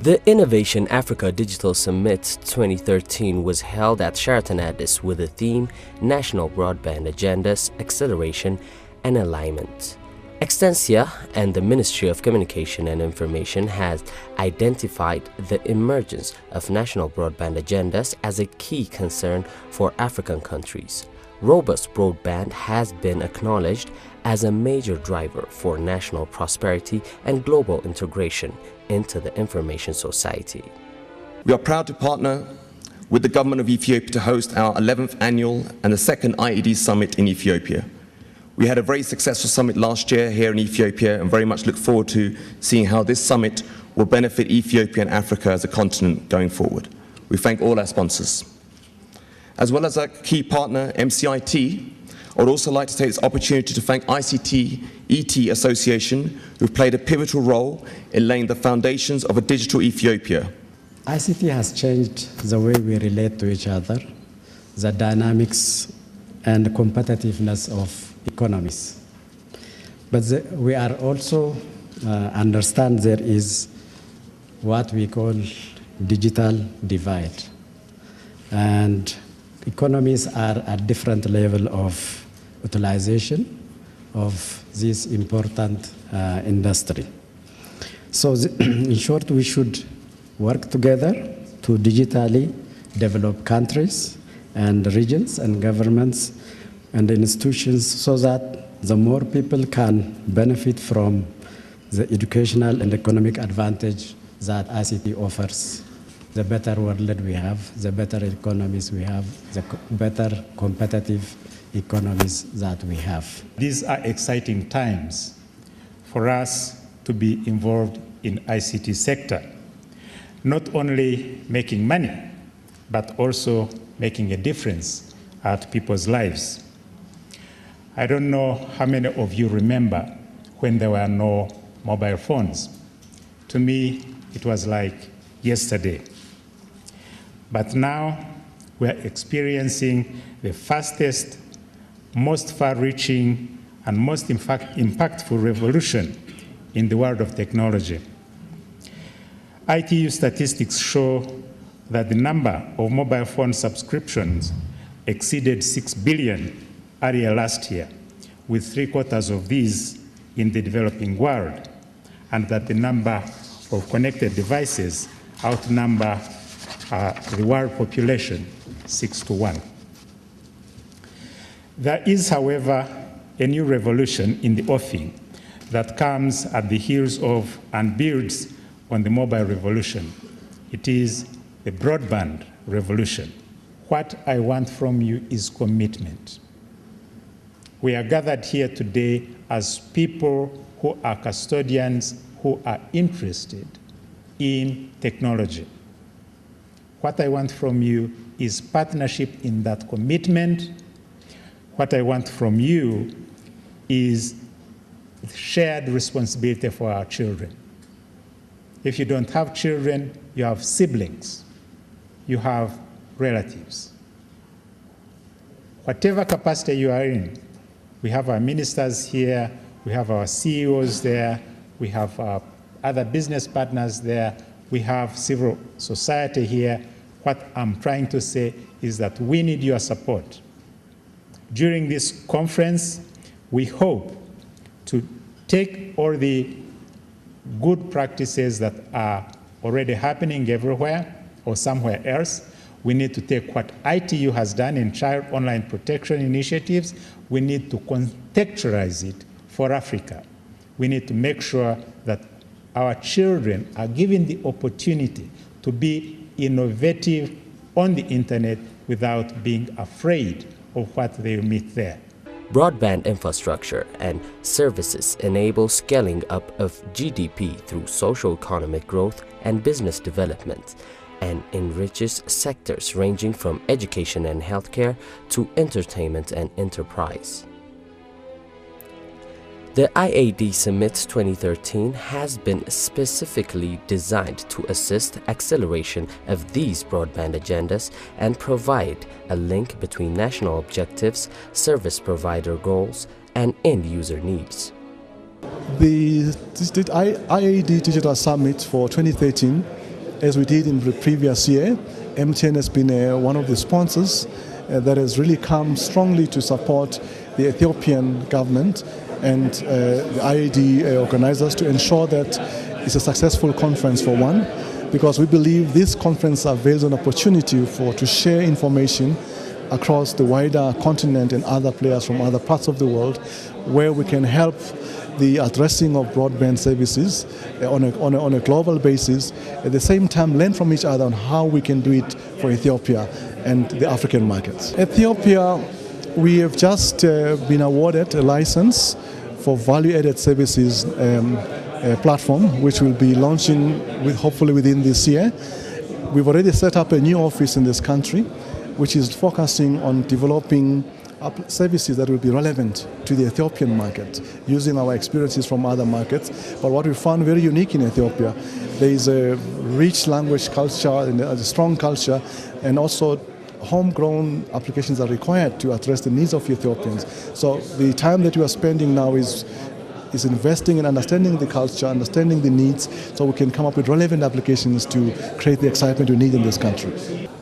The Innovation Africa Digital Summit 2013 was held at Sheraton Addis with the theme National Broadband Agendas, Acceleration and Alignment. Extensia and the Ministry of Communication and Information has identified the emergence of national broadband agendas as a key concern for African countries. Robust broadband has been acknowledged as a major driver for national prosperity and global integration into the information society. We are proud to partner with the government of Ethiopia to host our 11th annual and the second IAD Summit in Ethiopia. We had a very successful summit last year here in Ethiopia and very much look forward to seeing how this summit will benefit Ethiopia and Africa as a continent going forward. We thank all our sponsors. As well as our key partner, MCIT, I would also like to take this opportunity to thank ICT ET Association, who've played a pivotal role in laying the foundations of a digital Ethiopia. ICT has changed the way we relate to each other, the dynamics and competitiveness of economies. But we are also understand there is what we call digital divide. And economies are at different level of utilization of this important industry. So in short, we should work together to digitally develop countries and regions and governments and institutions so that the more people can benefit from the educational and economic advantage that ICT offers. The better world that we have, the better economies we have, the better competitive economies that we have. These are exciting times for us to be involved in ICT sector, not only making money, but also making a difference at people's lives. I don't know how many of you remember when there were no mobile phones. To me, it was like yesterday. But now we're experiencing the fastest, most far-reaching, and most impactful revolution in the world of technology. ITU statistics show that the number of mobile phone subscriptions exceeded 6 billion earlier last year, with 3/4 of these in the developing world, and that the number of connected devices outnumber the world population 6-1. There is, however, a new revolution in the offing that comes at the heels of and builds on the mobile revolution. It is the broadband revolution. What I want from you is commitment. We are gathered here today as people who are custodians, who are interested in technology. What I want from you is partnership in that commitment. What I want from you is shared responsibility for our children. If you don't have children, you have siblings, you have relatives. Whatever capacity you are in, we have our ministers here, we have our CEOs there, we have our other business partners there, we have civil society here. What I'm trying to say is that we need your support. During this conference, we hope to take all the good practices that are already happening everywhere or somewhere else. We need to take what ITU has done in child online protection initiatives. We need to contextualize it for Africa. We need to make sure that our children are given the opportunity to be innovative on the internet without being afraid of what they meet there. Broadband infrastructure and services enable scaling up of GDP through socio-economic growth and business development, and enriches sectors ranging from education and healthcare to entertainment and enterprise. The IAD Summit 2013 has been specifically designed to assist acceleration of these broadband agendas and provide a link between national objectives, service provider goals, and end-user needs. The IAD Digital Summit for 2013 as we did in the previous year, MTN has been one of the sponsors that has really come strongly to support the Ethiopian government and the IAD organizers to ensure that it's a successful conference for one, because we believe this conference avails an opportunity to share information across the wider continent and other players from other parts of the world, where we can help the addressing of broadband services on a global basis, at the same time learn from each other on how we can do it for Ethiopia and the African markets. Ethiopia, we have just been awarded a license for value-added services platform, which will be launching hopefully within this year. We've already set up a new office in this country, which is focusing on developing services that will be relevant to the Ethiopian market, using our experiences from other markets. But what we found very unique in Ethiopia, there is a rich language culture and a strong culture, and also homegrown applications are required to address the needs of Ethiopians. So the time that we are spending now is investing in understanding the culture, understanding the needs, so we can come up with relevant applications to create the excitement we need in this country.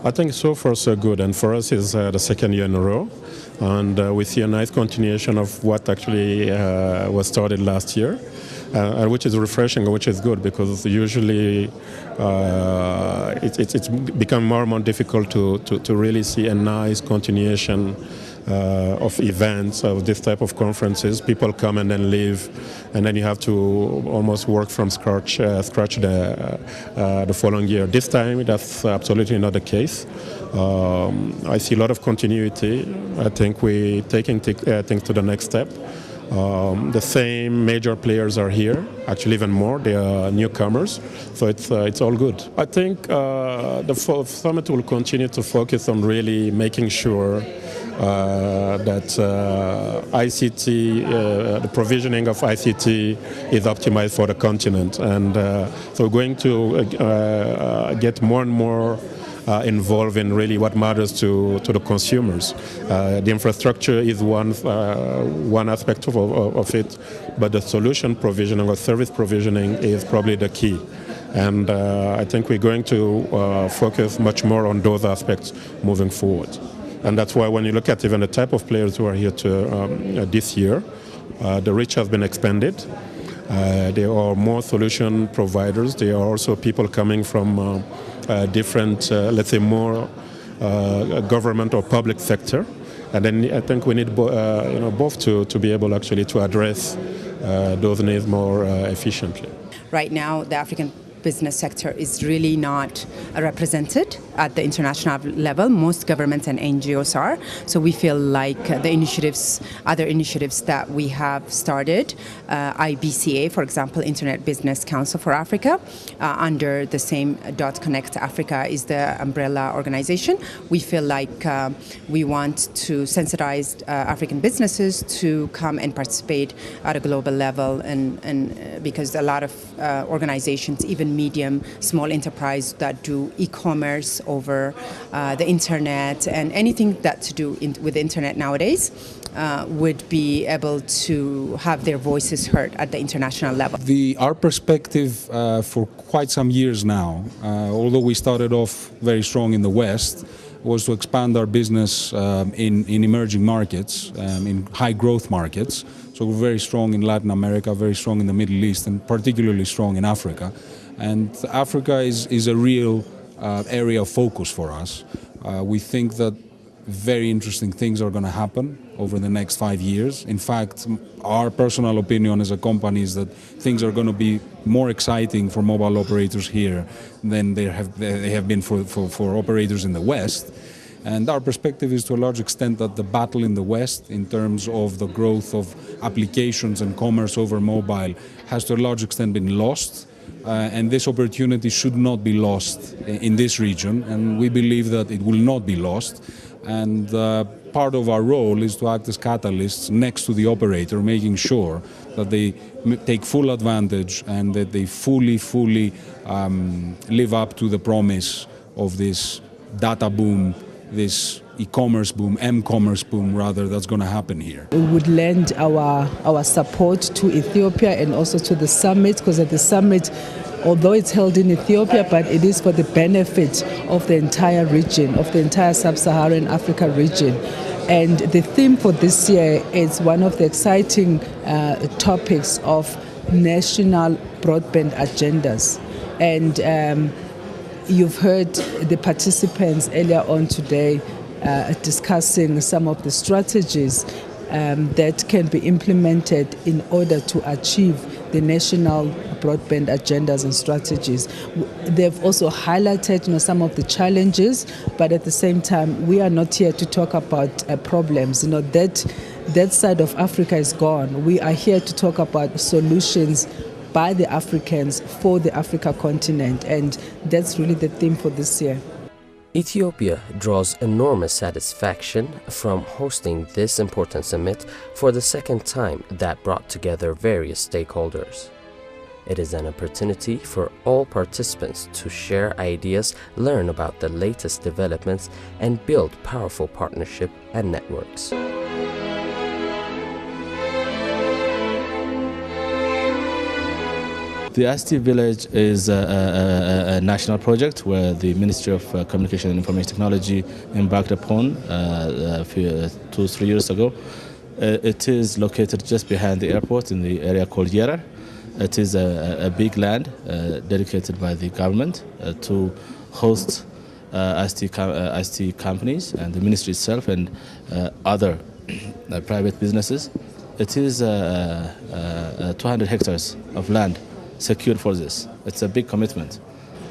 I think so far so good, and for us it's the second year in a row, and we see a nice continuation of what actually was started last year, which is refreshing, which is good, because usually it's become more and more difficult to really see a nice continuation of events, of this type of conferences. People come and then leave, and then you have to almost work from scratch the following year. This time, that's absolutely not the case. I see a lot of continuity. I think we're taking things to the next step. The same major players are here, actually even more. They are newcomers, so it's all good. I think the summit will continue to focus on really making sure that ICT, the provisioning of ICT is optimized for the continent, and so we're going to get more and more involved in really what matters to the consumers. The infrastructure is one aspect of it, but the solution provisioning or service provisioning is probably the key. And I think we're going to focus much more on those aspects moving forward. And that's why when you look at even the type of players who are here this year, the reach has been expanded. There are more solution providers. There are also people coming from different, let's say, more government or public sector. And then I think we need both to be able actually to address those needs more efficiently. Right now, the African business sector is really not represented at the international level. Most governments and NGOs are. So we feel like the other initiatives that we have started, IBCA, for example, Internet Business Council for Africa, under the same .Connect Africa is the umbrella organization. We feel like we want to sensitize African businesses to come and participate at a global level, and because a lot of organizations, even medium, small enterprise that do e-commerce over the internet and anything that to do with the internet nowadays would be able to have their voices heard at the international level. Our perspective for quite some years now, although we started off very strong in the West, was to expand our business in emerging markets, in high growth markets. So we're very strong in Latin America, very strong in the Middle East, and particularly strong in Africa. And Africa is a real area of focus for us. We think that very interesting things are going to happen over the next 5 years. In fact, our personal opinion as a company is that things are going to be more exciting for mobile operators here than they have been for operators in the West. And our perspective is to a large extent that the battle in the West in terms of the growth of applications and commerce over mobile has to a large extent been lost. And this opportunity should not be lost in this region, and we believe that it will not be lost. And part of our role is to act as catalysts next to the operator, making sure that they take full advantage and that they fully live up to the promise of this data boom, this e-commerce boom, m-commerce boom rather, that's going to happen here. We would lend our support to Ethiopia and also to the summit, because at the summit although it's held in Ethiopia, but it is for the benefit of the entire region, of the entire sub-Saharan Africa region. And the theme for this year is one of the exciting topics of national broadband agendas. And you've heard the participants earlier on today discussing some of the strategies that can be implemented in order to achieve the national broadband agendas and strategies. They've also highlighted some of the challenges, but at the same time, we are not here to talk about problems. That side of Africa is gone. We are here to talk about solutions by the Africans for the Africa continent, and that's really the theme for this year. Ethiopia draws enormous satisfaction from hosting this important summit for the second time that brought together various stakeholders. It is an opportunity for all participants to share ideas, learn about the latest developments, and build powerful partnership and networks. The ICT Village is a national project where the Ministry of Communication and Information Technology embarked upon 2-3 years ago. It is located just behind the airport in the area called Yerar. It is a big land dedicated by the government to host ICT companies and the ministry itself and other private businesses. It is 200 hectares of land secured for this. It's a big commitment.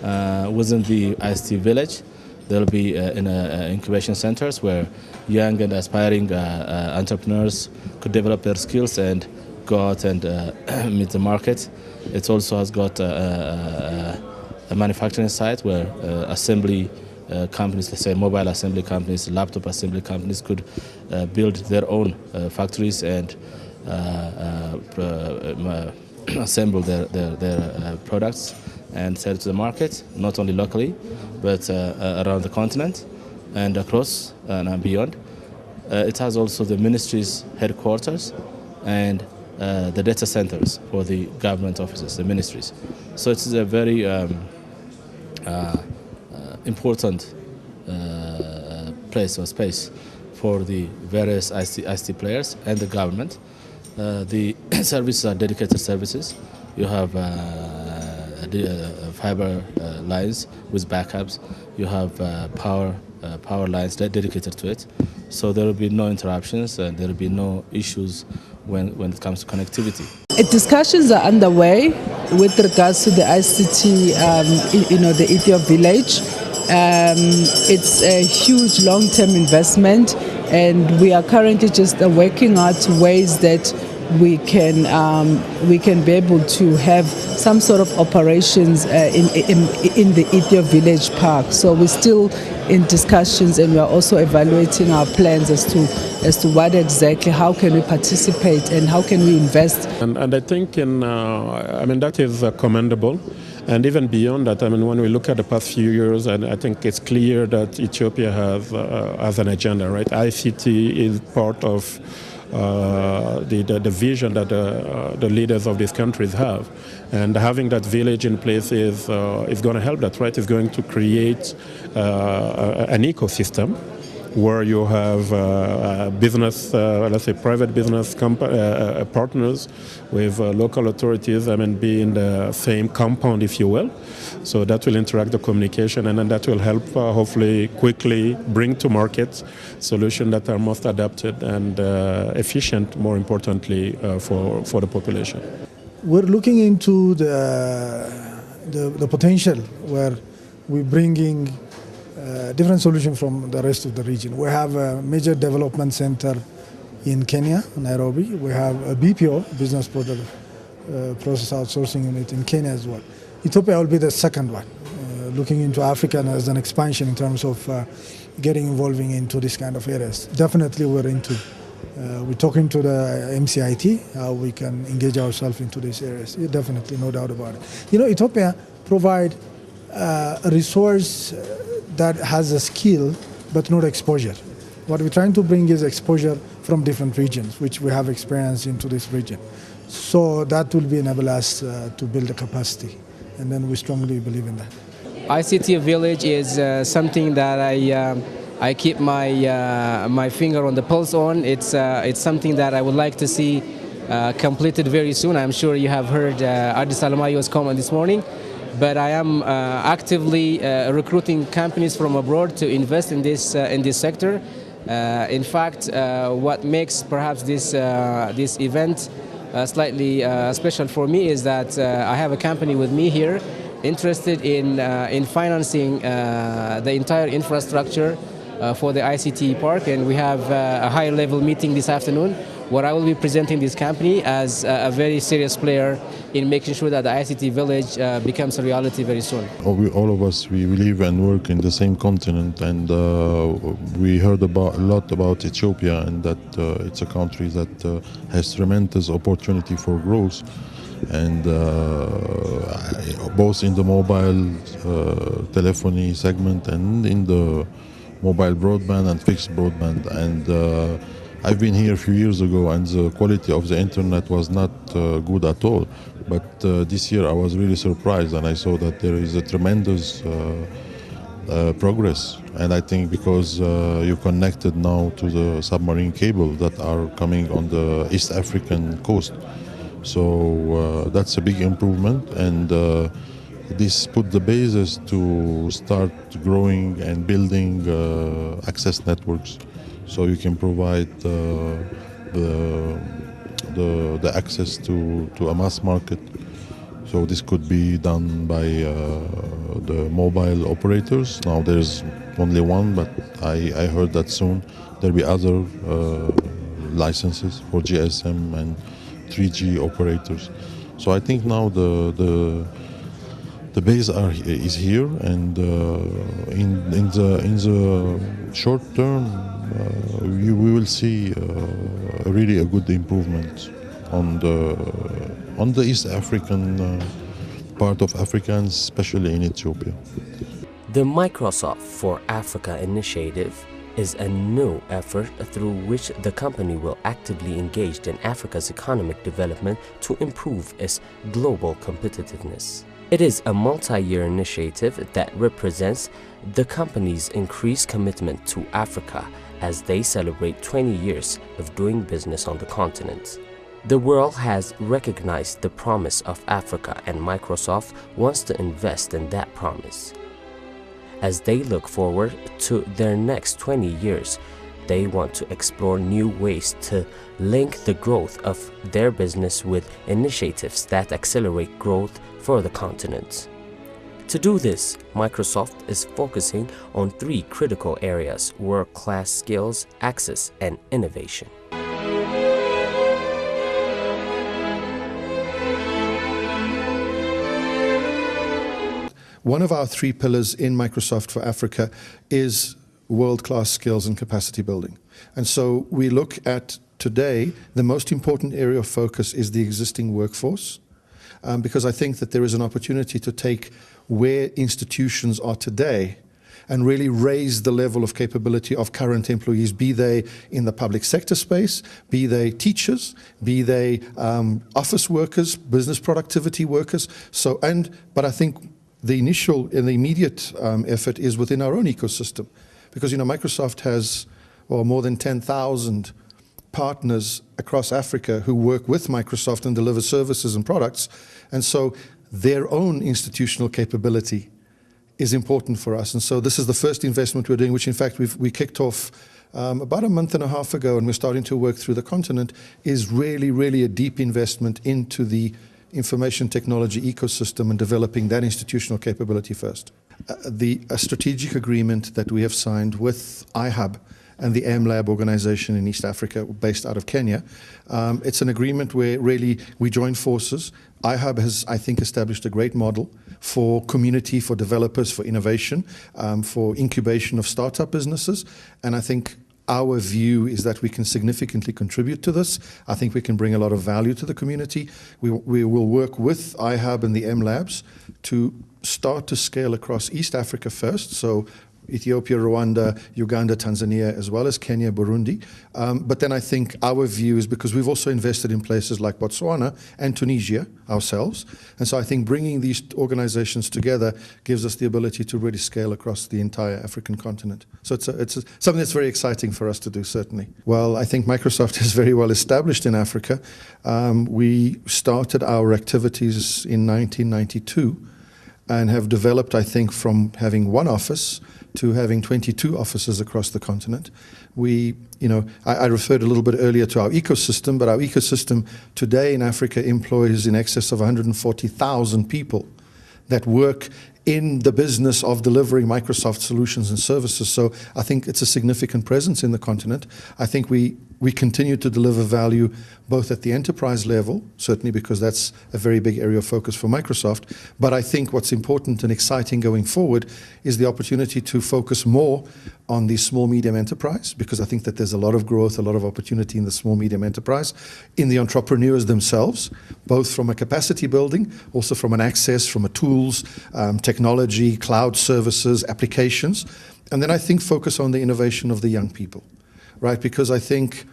Within the ICT village, there will be incubation centers where young and aspiring entrepreneurs could develop their skills and go out and meet the market. It also has got a manufacturing site where assembly companies, let's say mobile assembly companies, laptop assembly companies could build their own factories and assemble their products and sell to the market, not only locally, but around the continent and across and beyond. It has also the ministry's headquarters and the data centers for the government offices, the ministries. So it is a very important place or space for the various ICT players and the government. The services are dedicated services. You have fiber lines with backups. You have power lines dedicated to it. So there will be no interruptions and there will be no issues when it comes to connectivity. Discussions are underway with regards to the ICT, the Ethiopia village. It's a huge long-term investment, and we are currently just working out ways that we can be able to have some sort of operations in the Ethiopia Village Park. So we're still in discussions, and we are also evaluating our plans as to what exactly, how can we participate, and how can we invest. And I think that is commendable. And even beyond that, when we look at the past few years, and I think it's clear that Ethiopia has an agenda, right? ICT is part of the vision that the leaders of these countries have, and having that village in place is going to help that, right? It's going to create an ecosystem where you have business, let's say private business partners with local authorities, be in the same compound, if you will. So that will interact the communication, and then that will help hopefully quickly bring to market solutions that are most adapted and efficient, more importantly, for the population. We're looking into the potential where we're bringing different solutions from the rest of the region. We have a major development center in Kenya, Nairobi. We have a BPO, Business Process Outsourcing Unit, in Kenya as well. Ethiopia will be the second one, looking into Africa as an expansion in terms of involving into this kind of areas. Definitely we're talking to the MCIT, how we can engage ourselves into these areas. Definitely, no doubt about it. Ethiopia provide a resource that has a skill but not exposure. What we're trying to bring is exposure from different regions, which we have experience into this region. So that will enable us to build a capacity and then we strongly believe in that. ICT Village is something that I keep my finger on the pulse on. It's something that I would like to see completed very soon. I'm sure you have heard Addis Alamayo's comment this morning, but I am actively recruiting companies from abroad to invest in this sector. In fact, what makes perhaps this event slightly special for me is that I have a company with me here interested in financing the entire infrastructure for the ICT park, and we have a high-level meeting this afternoon where I will be presenting this company as a very serious player in making sure that the ICT village becomes a reality very soon. All of us, we live and work in the same continent, and we heard a lot about Ethiopia, and that it's a country that has tremendous opportunity for growth, and both in the mobile telephony segment and in the mobile broadband and fixed broadband. And I've been here a few years ago, and the quality of the internet was not good at all. But this year I was really surprised, and I saw that there is a tremendous progress. And I think because you connected now to the submarine cable that are coming on the East African coast. So that's a big improvement, and this put the basis to start growing and building access networks, so you can provide the access to a mass market. So this could be done by the mobile operators. Now there's only one, but I heard that soon there'll be other licenses for GSM and 3G operators. So I think now the base is here, and in the short term we will see really a good improvement on the East African part of Africa, and especially in Ethiopia. The Microsoft for Africa initiative is a new effort through which the company will actively engage in Africa's economic development to improve its global competitiveness. It is a multi-year initiative that represents the company's increased commitment to Africa as they celebrate 20 years of doing business on the continent. The world has recognized the promise of Africa, and Microsoft wants to invest in that promise. As they look forward to their next 20 years, they want to explore new ways to link the growth of their business with initiatives that accelerate growth for the continent. To do this, Microsoft is focusing on 3 critical areas: world-class skills, access, and innovation. One of our 3 pillars in Microsoft for Africa is world-class skills and capacity building. And so we look at today, the most important area of focus is the existing workforce, because I think that there is an opportunity to take where institutions are today and really raise the level of capability of current employees, be they in the public sector space, be they teachers, be they office workers, business productivity workers. But I think the initial and the immediate effort is within our own ecosystem, because Microsoft has more than 10,000 partners across Africa who work with Microsoft and deliver services and products, and so their own institutional capability is important for us. And so this is the first investment we're doing, which in fact we kicked off about a month and a half ago, and we're starting to work through the continent, is really a deep investment into the information technology ecosystem and developing that institutional capability first. A strategic agreement that we have signed with iHub and the MLab organization in East Africa, based out of Kenya. It's an agreement where really we join forces. iHub has, I think, established a great model for community, for developers, for innovation, for incubation of startup businesses. And I think our view is that we can significantly contribute to this. I think we can bring a lot of value to the community. We will work with iHub and the MLabs to start to scale across East Africa first. So Ethiopia, Rwanda, Uganda, Tanzania, as well as Kenya, Burundi. But then I think our view is because we've also invested in places like Botswana and Tunisia ourselves. And so I think bringing these organizations together gives us the ability to really scale across the entire African continent. So it's something that's very exciting for us to do, certainly. Well, I think Microsoft is very well established in Africa. We started our activities in 1992 and have developed, I think, from having one office to having 22 offices across the continent. I referred a little bit earlier to our ecosystem, but our ecosystem today in Africa employs in excess of 140,000 people that work in the business of delivering Microsoft solutions and services. So I think it's a significant presence in the continent. I think we continue to deliver value both at the enterprise level, certainly because that's a very big area of focus for Microsoft. But I think what's important and exciting going forward is the opportunity to focus more on the small medium enterprise, because I think that there's a lot of growth, a lot of opportunity in the small medium enterprise, in the entrepreneurs themselves, both from a capacity building, also from an access, from a tools, technology, cloud services, applications. And then I think focus on the innovation of the young people, right? Because I think,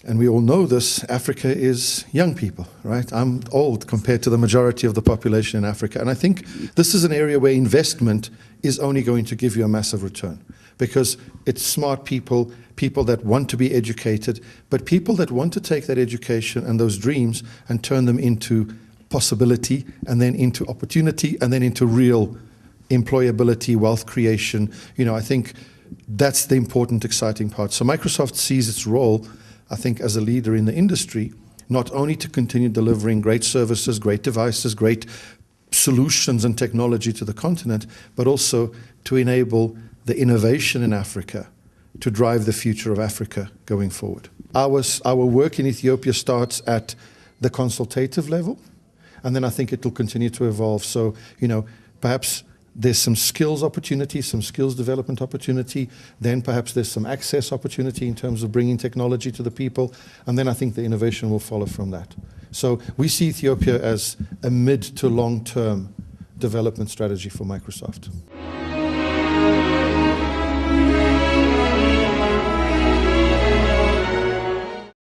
and we all know this, Africa is young people, right? I'm old compared to the majority of the population in Africa. And I think this is an area where investment is only going to give you a massive return, because it's smart people, people that want to be educated, but people that want to take that education and those dreams and turn them into possibility, and then into opportunity, and then into real employability, wealth creation. I think that's the important, exciting part. So Microsoft sees its role, I think, as a leader in the industry, not only to continue delivering great services, great devices, great solutions and technology to the continent, but also to enable the innovation in Africa to drive the future of Africa going forward. Our work in Ethiopia starts at the consultative level, and then I think it will continue to evolve. So, perhaps there's some skills opportunity, some skills development opportunity, then perhaps there's some access opportunity in terms of bringing technology to the people, and then I think the innovation will follow from that. So we see Ethiopia as a mid to long-term development strategy for Microsoft.